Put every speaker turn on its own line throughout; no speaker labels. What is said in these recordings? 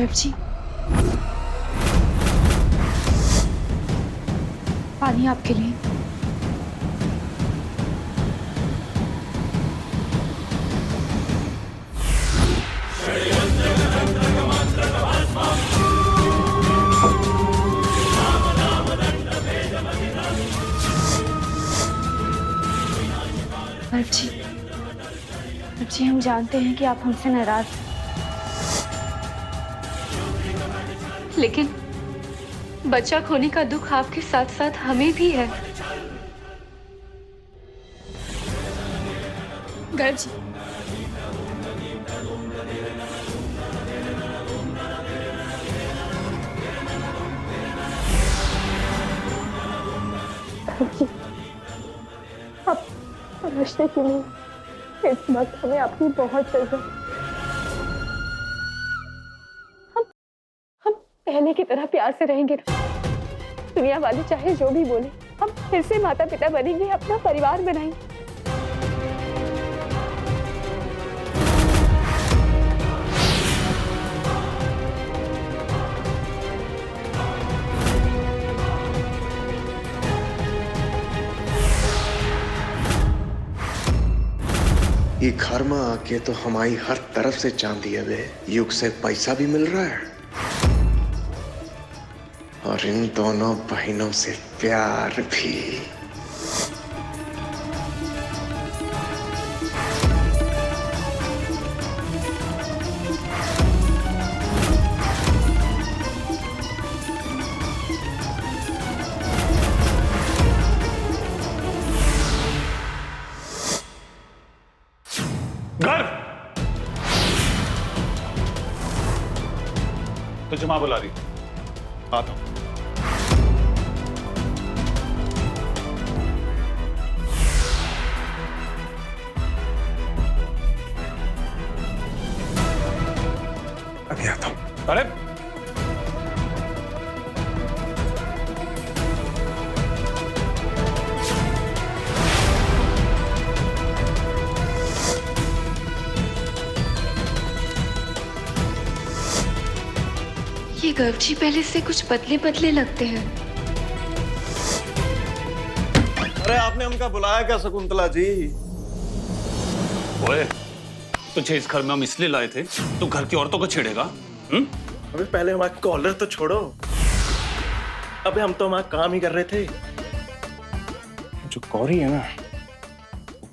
गर्भ जी, पानी आपके लिए। गर्भ जी, गर्भ जी, हम जानते हैं कि आप हमसे नाराज हैं, लेकिन बच्चा खोने का दुख आपके साथ साथ हमें भी है। गर्भ जी,
आप समझते क्यों नहीं? इस वक्त हमें आपकी बहुत जरूरत है। हम पहले की तरह प्यार से रहेंगे ना? दुनिया वाले चाहे जो भी बोले, हम फिर से माता पिता बनेंगे, अपना परिवार बनाएंगे।
ये घर में आके तो हमारी हर तरफ से चांदी है बे। युग से पैसा भी मिल रहा है और इन दोनों बहनों से प्यार भी।
घर तुझे मां बुला रही। आता हूं।
अभी आता हूं।
अरे
ये गर्भ जी पहले से कुछ पतले पतले लगते हैं।
अरे आपने हमका बुलाया क्या शकुंतला जी?
ओए, तुझे इस घर में हम इसलिए लाए थे तू घर की औरतों को छेड़ेगा?
अबे पहले हमारा कॉलर तो छोड़ो। अबे हम तो हमारा काम ही कर रहे थे।
जो गौरी है ना,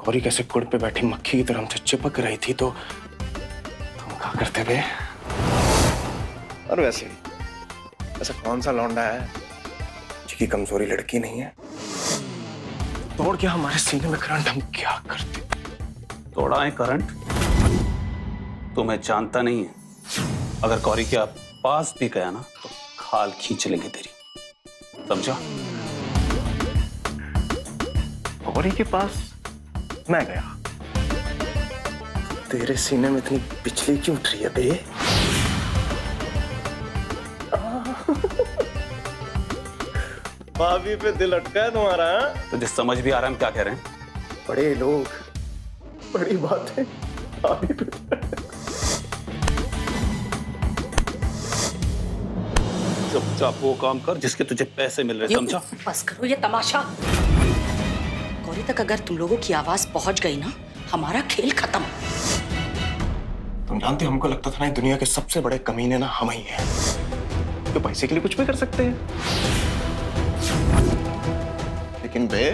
गौरी कैसे कुड़ पे बैठी मक्खी की तरह हमसे चिपक रही थी, तो हम क्या करते बे? और वैसे ऐसा कौन सा लौंडा है जिसकी कमजोरी लड़की नहीं है? तोड़ के हमारे सीने में करंट हम क्या करते?
तोड़ा है करंट? तुम्हें जानता नहीं है, अगर गौरी के आप पास भी गया ना तो खाल खींच लेंगे तेरी, समझा?
गौरी के पास मैं गया, तेरे सीने में इतनी बिजली क्यों उठ रही है बे?
भाभी पे दिल अटका है तुम्हारा?
तुझे समझ भी आ रहा है हम क्या कह रहे हैं?
बड़े लोग बड़ी बातें भाभी पे।
चुपचाप वो काम कर जिसके तुझे पैसे मिल रहे, समझा?
बस करो ये तमाशा। गौरी तक अगर तुम लोगों की आवाज पहुंच गई ना, हमारा खेल खत्म।
तुम जानते हो, हमको लगता था ना दुनिया के सबसे बड़े कमीने ना हम ही हैं, तो पैसे के लिए कुछ भी कर सकते हैं। लेकिन बे,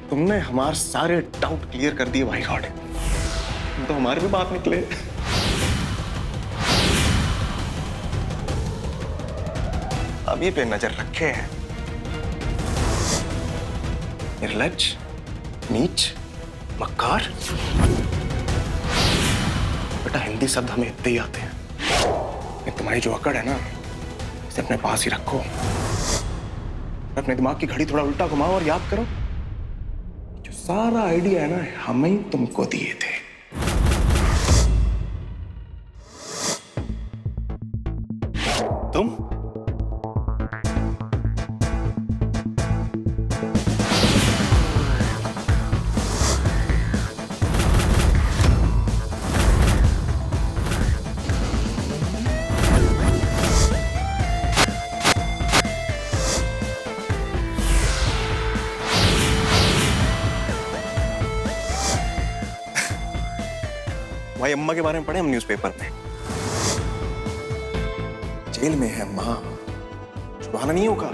तुमने हमारे सारे डाउट क्लियर कर दिए भाई गॉड। तो हमारे भी बात निकले। अभी पे नजर रखे हैं। निर्लज्ज, नीच, मक्कार। बेटा हिंदी शब्द हमें इतने ही आते हैं। ये तुम्हारी जो अकड़ है ना, इसे अपने पास ही रखो। अपने दिमाग की घड़ी थोड़ा उल्टा घुमाओ और याद करो, जो सारा आइडिया है ना, हम ही तुमको दिए थे।
तुम
तुम्हारी अम्मा के बारे में पढ़े हम न्यूज़पेपर में। जेल में है अम्मा, छुपाना नहीं होगा।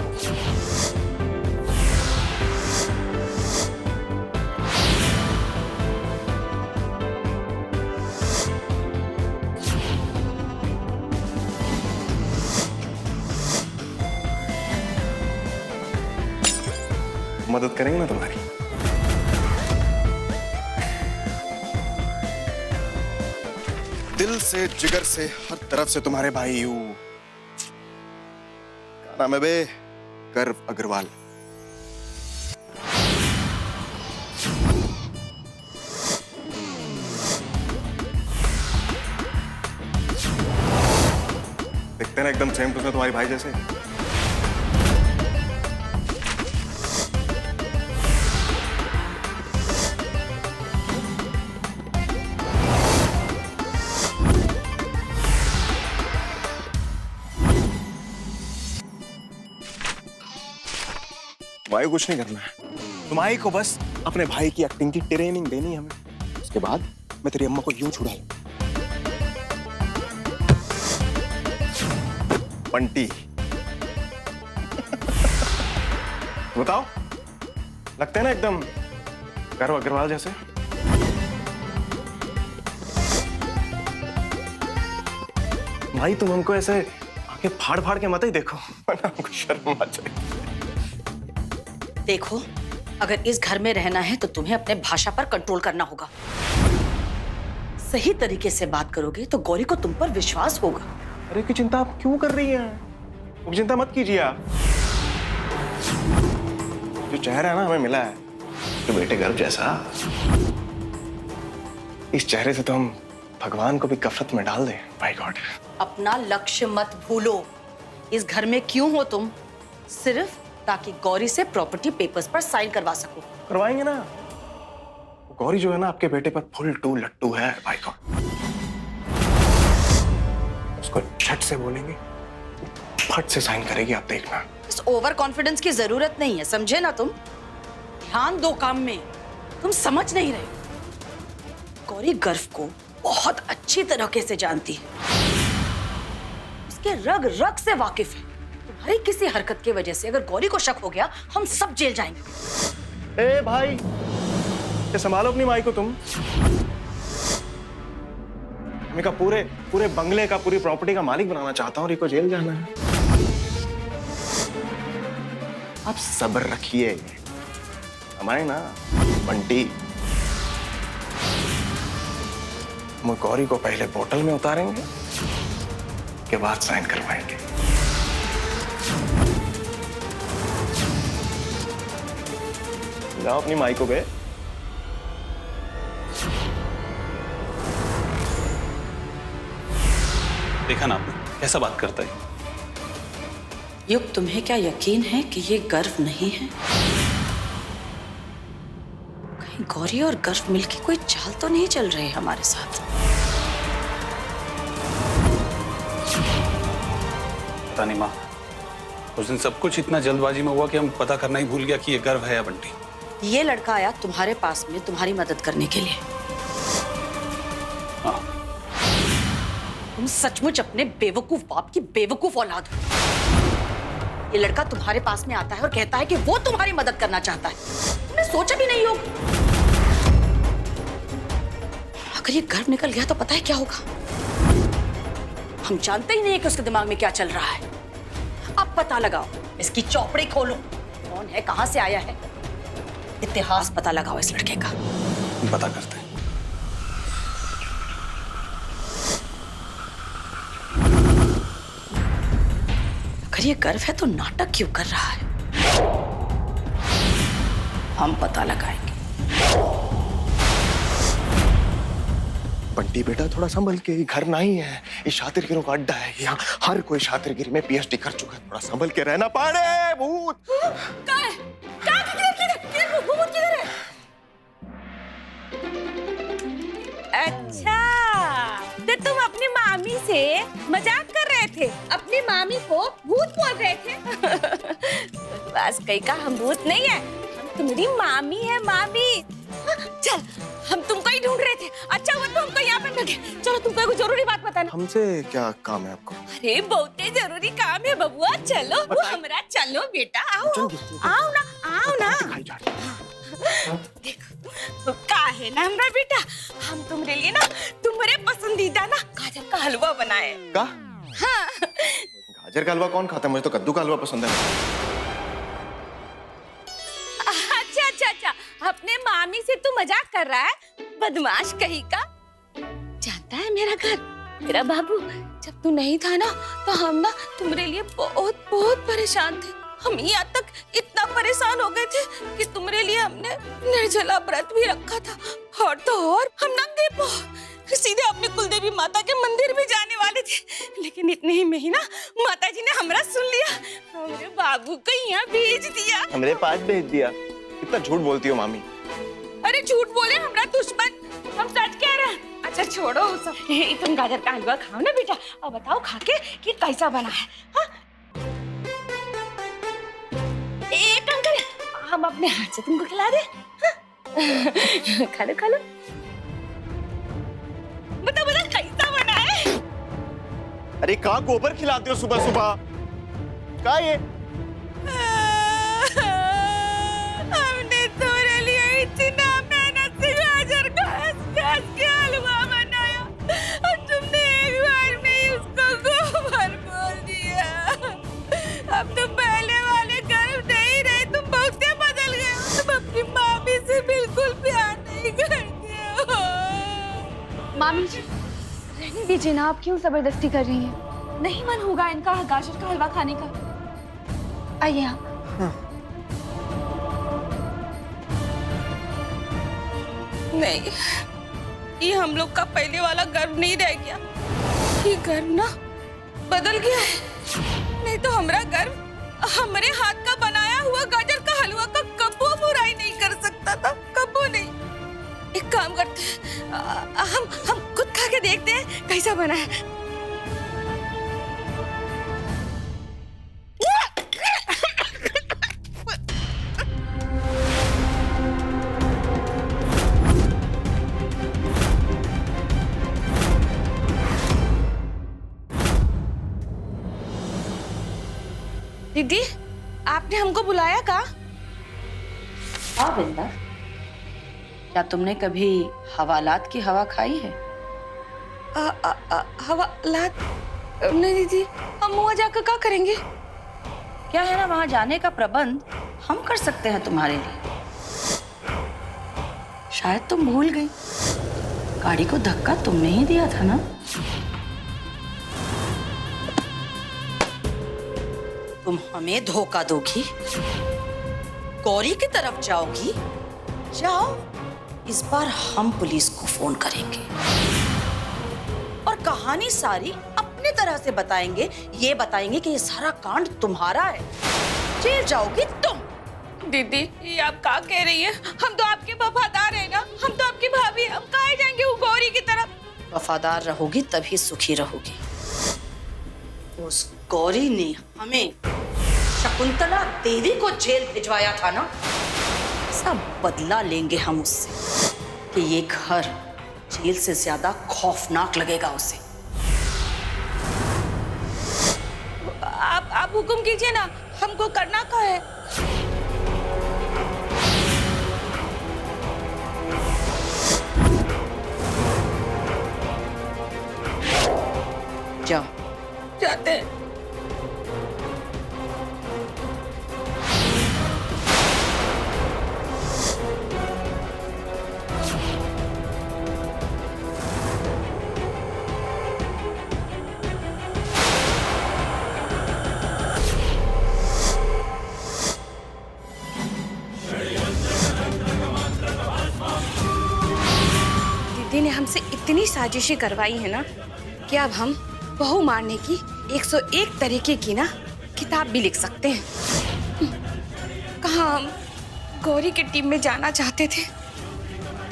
मदद करेंगे ना तुम्हारी। दिल से, जिगर से, हर तरफ से तुम्हारे भाई यू, क्या नाम है बे, गर्व अग्रवाल। दिखते ना एकदम सेम टू सेम तुम्हारे भाई जैसे। तुम्हारी कुछ नहीं करना है, तुम्हारी को बस अपने भाई की एक्टिंग की ट्रेनिंग देनी है हमें। उसके बाद मैं तेरी अम्मा को यूं छुड़ा लूं। बंटी बताओ, लगते हैं ना एकदम गर्व अग्रवाल जैसे। भाई तुम हमको ऐसे आंखें फाड़ फाड़ के मत ही देखो, वरना हमको शर्म आ जाए।
देखो, अगर इस घर में रहना है तो तुम्हें अपने भाषा पर कंट्रोल करना होगा। सही तरीके से बात करोगे तो गौरी को तुम पर विश्वास होगा।
अरे की चिंता आप क्यों कर रही हैं? वो चिंता मत कीजिए आप। जो चेहरा है ना हमें मिला है, तो बेटे गर्व जैसा, इस चेहरे से तो हम भगवान को भी कफरत में डाल दें। My God.
अपना लक्ष्य मत भूलो। इस घर में क्यों हो तुम? सिर्फ ताकि गौरी से प्रॉपर्टी पेपर्स पर साइन करवा सको।
करवाएंगे ना। गौरी जो है ना आपके बेटे पर फुल टू लट्टू है। My God. उसको झट से बोलेंगे, फट से साइन करेगी, आप देखना।
इस ओवर कॉन्फिडेंस की जरूरत नहीं है, समझे ना तुम? ध्यान दो काम में, तुम समझ नहीं रहे। गौरी गर्व को बहुत अच्छी तरीके से जानती है, उसके रग रग से वाकिफ है। तुम्हारी किसी हरकत की वजह से अगर गौरी को शक हो गया, हम सब जेल जाएंगे।
ए भाई, ये संभालो अपनी माई को तुम। मैं का पूरे बंगले का, पूरी प्रॉपर्टी का मालिक बनाना चाहता हूँ, रिको जेल जाना है। आप सब्र रखिए, हमारे ना बंटी। हम गौरी को पहले बोतल में उतारेंगे, के बाद साइन करवाएंगे। जाओ अपनी माई को बे।
देखा ना आपने कैसा बात करता है।
युग, तुम्हें क्या यकीन है कि ये गर्व नहीं है? कहीं गौरी और गर्व मिलके कोई चाल तो नहीं चल रहे हमारे साथ?
पता नहीं माँ, उस दिन सब कुछ इतना जल्दबाजी में हुआ कि हम पता करना ही भूल गया कि ये गर्व है या बंटी।
ये लड़का आया तुम्हारे पास में तुम्हारी मदद करने के लिए।
हाँ।
तुम सचमुच अपने बेवकूफ बाप की बेवकूफ औलाद हो। ये लड़का तुम्हारे पास में आता है और कहता है कि वो तुम्हारी मदद करना चाहता है। तुमने सोचा भी नहीं होगा। अगर ये गर्व निकल गया तो पता है क्या होगा? हम जानते ही नहीं कि उसके दिमाग में क्या चल रहा है। अब पता लगाओ, इसकी चौपड़ी खोलो, कौन है, कहां से आया है, इतिहास पता लगाओ इस लड़के का।
पता करते हैं।
अगर ये गर्व है तो नाटक क्यों कर रहा है? हम पता लगाएंगे।
बंटी बेटा थोड़ा संभल के, ये घर नहीं है, ये शातिरगिरों का अड्डा है। यहाँ हर कोई शातिरगिरी में पीएचडी कर चुका है। थोड़ा संभल के रहना। पाड़े भूत
कहाँ है? भूत किधर है?
अच्छा, तो तुम अपनी मामी से मजाक कर रहे थे, अपनी मामी को भूत बोल रहे थे। बस कहीं का हम भूत नहीं है, हम तुम्हारी मामी है, मामी। चल, हम तुमको ही ढूंढ रहे थे। अच्छा वो तुमको यहाँ पे लगे, चलो तुमको एक जरूरी बात बताना।
हमसे क्या काम है आपको?
अरे बहुत ही जरूरी काम है बबुआ, चलो हमरा, चलो बेटा, आओ आओ ना, आओ ना। देखो का है ना हमरा बेटा, हम तुम्हारे लिए ना तुम्हारे पसंदीदा ना गाजर का हलवा बनाए।
का?
हाँ।
गाजर का हलवा कौन खाता है? मुझे तो कद्दू का हलवा पसंद है।
अच्छा अच्छा अच्छा, अपने मामी से तू मजाक कर रहा है, बदमाश कहीं का। जानता है मेरा घर, मेरा बाबू, जब तू नहीं था ना तो हम ना तुम्हारे लिए बहुत बहुत परेशान थे। हम यहाँ तक इतना परेशान हो गए थे कि तुम्हारे लिए हमने निर्जला व्रत भी रखा था। और तो और हम नंगे पांव सीधे अपने कुलदेवी माता के मंदिर भी जाने वाले थे, लेकिन इतने ही में ही ना माता जी ने हमरा सुन लिया, हमारे बाबू को यहाँ भेज दिया।
हमरे पास भेज दिया? कितना झूठ बोलती हो मामी।
अरे झूठ बोले हमरा दुश्मन, हम सच कह रहे हैं। अच्छा छोड़ो वो सब, तुम गाजर का हलवा खाओ ना बेटा, और बताओ खा के कि कैसा बना है। हाँ? एक अंकल, हम अपने हाथ से तुमको खिला दे। हाँ? खा लो खा लो, बताओ बताओ कैसा बना है।
अरे कहाँ गोबर खिलाते हो सुबह सुबह? क्या ये?
हमने तुम्हारे लिए इतना मेहनत से गाजर का के हलवा बनाया और तुमने एक बार में ही उसको गोबर बोल दिया। अब तुम पहले वाले गर्व नहीं रहे, तुम बहुत से बदल गए हो। तुम अपनी मामी से बिल्कुल प्यार नहीं करते हो।
मामी जी रहने दीजिए ना, आप क्यों जबरदस्ती कर रही हैं? नहीं मन होगा इनका गाजर का हलवा खाने का। आइए आप।
नहीं, ये हम लोग का पहले वाला गर्व नहीं रह गया, ये गर्व ना बदल गया है। नहीं तो हमारा गर्व हमारे हाथ का बनाया हुआ गाजर का हलवा का कब्बो बुराई नहीं कर सकता था, कब्बो नहीं। एक काम करते हैं, हम खुद खा के देखते हैं कैसा बना है। दीदी, आपने हमको बुलाया का?
हाँ बिंदा, क्या तुमने कभी हवालात की हवा खाई है?
हवालात? नहीं दीदी, हम वहाँ जाकर क्या करेंगे?
क्या है ना, वहां जाने का प्रबंध हम कर सकते हैं तुम्हारे लिए। शायद तुम भूल गई, गाड़ी को धक्का तुमने ही दिया था ना। तुम हमें धोखा दोगी, गौरी की तरफ जाओगी। जाओ, इस बार हम पुलिस को फोन करेंगे और कहानी सारी अपने तरह से बताएंगे। ये बताएंगे कि ये सारा कांड तुम्हारा है। जेल जाओगी तुम।
दीदी, ये आप क्या कह रही हैं? हम तो आपके वफादार हैं ना, हम तो आपकी भाभी हैं, हम कहाँ जाएंगे वो गौरी की तरफ?
वफादार रहोगी तभी सुखी रहोगी। उस गौरी ने हमें शकुंतला देवी को जेल भिजवाया था ना, सब बदला लेंगे हम उससे कि ये घर जेल से ज्यादा खौफनाक लगेगा उसे।
आप हुक्म कीजिए ना, हमको करना क्या है?
जाओ।
जाते हैं। दीदी ने हमसे इतनी साजिशें करवाई है ना कि अब हम बहू मारने की 101 तरीके की ना किताब भी लिख सकते हैं। कहाँ हम गौरी की टीम में जाना चाहते थे,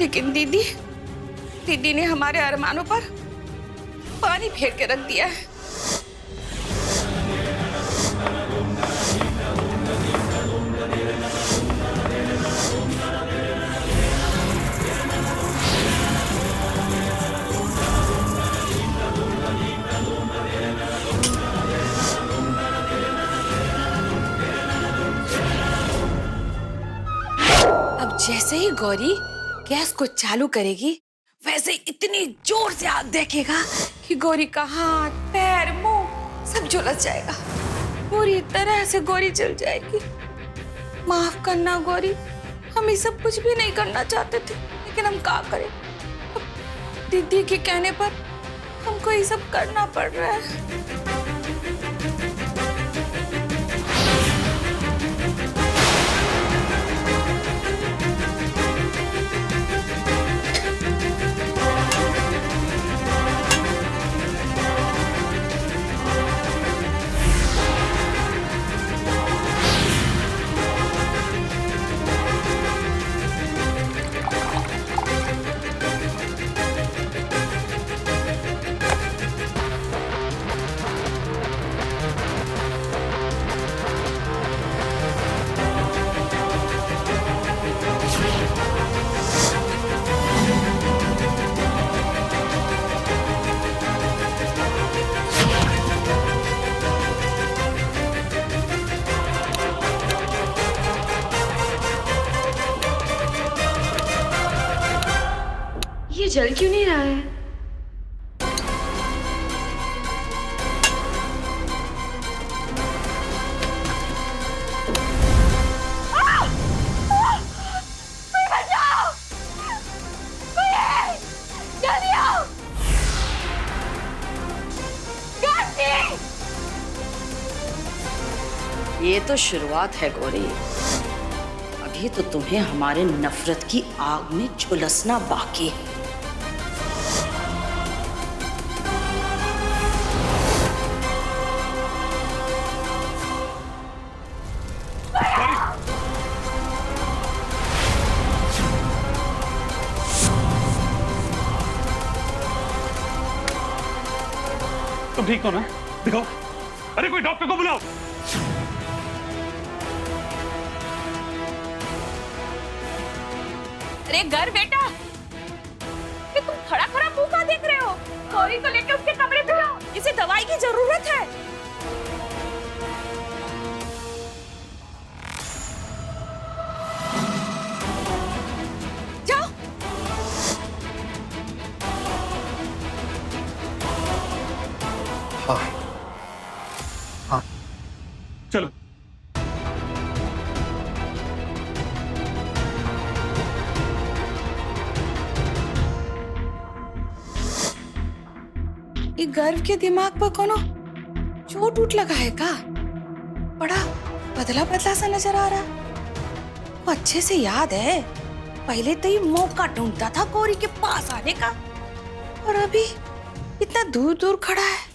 लेकिन दीदी ने हमारे अरमानों पर पानी फेर के रख दिया है।
जैसे ही गौरी गैस को चालू करेगी वैसे इतनी जोर से आग देखेगा कि गौरी का हाथ पैर मुंह सब झुलस जाएगा। पूरी तरह से गौरी जल जाएगी। माफ करना गौरी, हम ये सब कुछ भी नहीं करना चाहते थे, लेकिन हम क्या करें, अब दीदी के कहने पर हमको ये सब करना पड़ रहा है।
ये जल क्यों नहीं रहा है?
ये तो शुरुआत है गौरी, अभी तो तुम्हें हमारे नफरत की आग में झुलसना बाकी है।
तुम ठीक हो ना? दिखाओ। अरे कोई डॉक्टर को बुलाओ।
अरे घर बेटा, ये तुम खड़ा खड़ा मुंह का देख रहे हो? गौरी को लेके उसके कमरे में जाओ, इसे दवाई की जरूरत है। जाओ।
हाँ,
चलो।
ये गर्व के दिमाग पर कोनो चोट उठ लगा है का? बड़ा बदला बदला सा नजर आ रहा। वो अच्छे से याद है, पहले तो ये मौका ढूंढता था गौरी के पास आने का, और अभी इतना दूर दूर खड़ा है।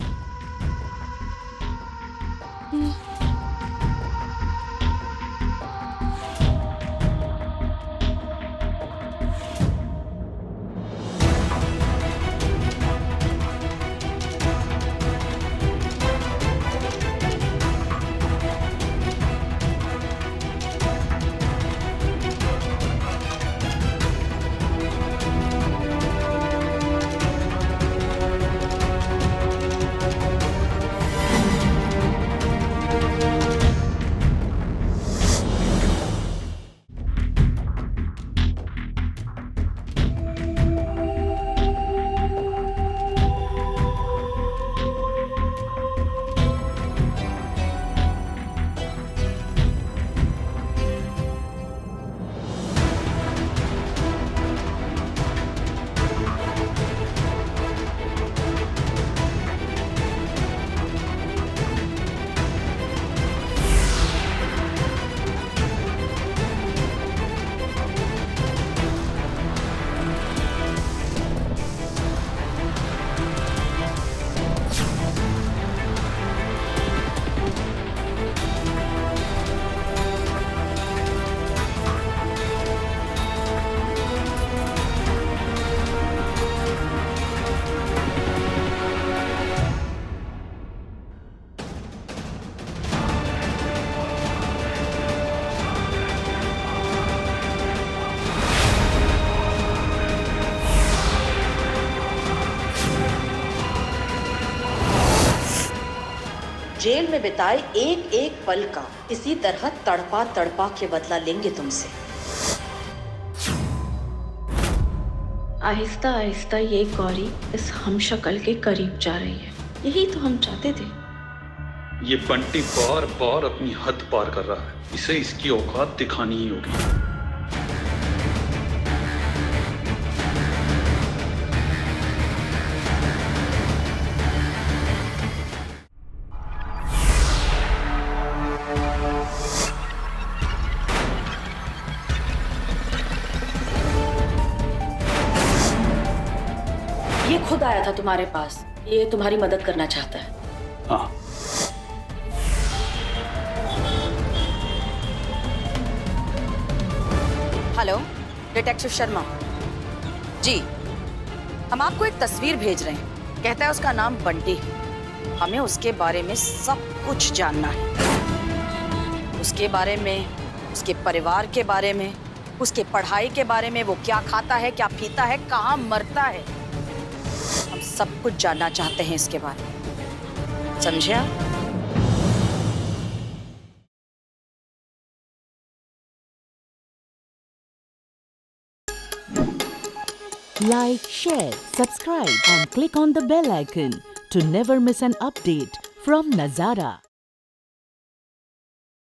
जेल में बिताए एक एक पल का इसी तरह तड़पा तड़पा के बदला लेंगे तुमसे।
आहिस्ता आहिस्ता ये गौरी इस हमशक्ल के करीब जा रही है। यही तो हम चाहते थे।
ये बंटी बार बार अपनी हद पार कर रहा है, इसे इसकी औकात दिखानी ही होगी।
ये खुद आया था तुम्हारे पास, ये तुम्हारी मदद करना चाहता है।
हाँ,
हेलो, डिटेक्टिव शर्मा जी, हम आपको एक तस्वीर भेज रहे हैं। कहता है उसका नाम बंटी है। हमें उसके बारे में सब कुछ जानना है। उसके बारे में, उसके परिवार के बारे में, उसके पढ़ाई के बारे में, वो क्या खाता है, क्या पीता है, कहाँ मरता है। हम सब कुछ जानना चाहते हैं इसके बारे में, समझे आप?
Like, share, subscribe and click on the bell icon to never miss an update from Nazara.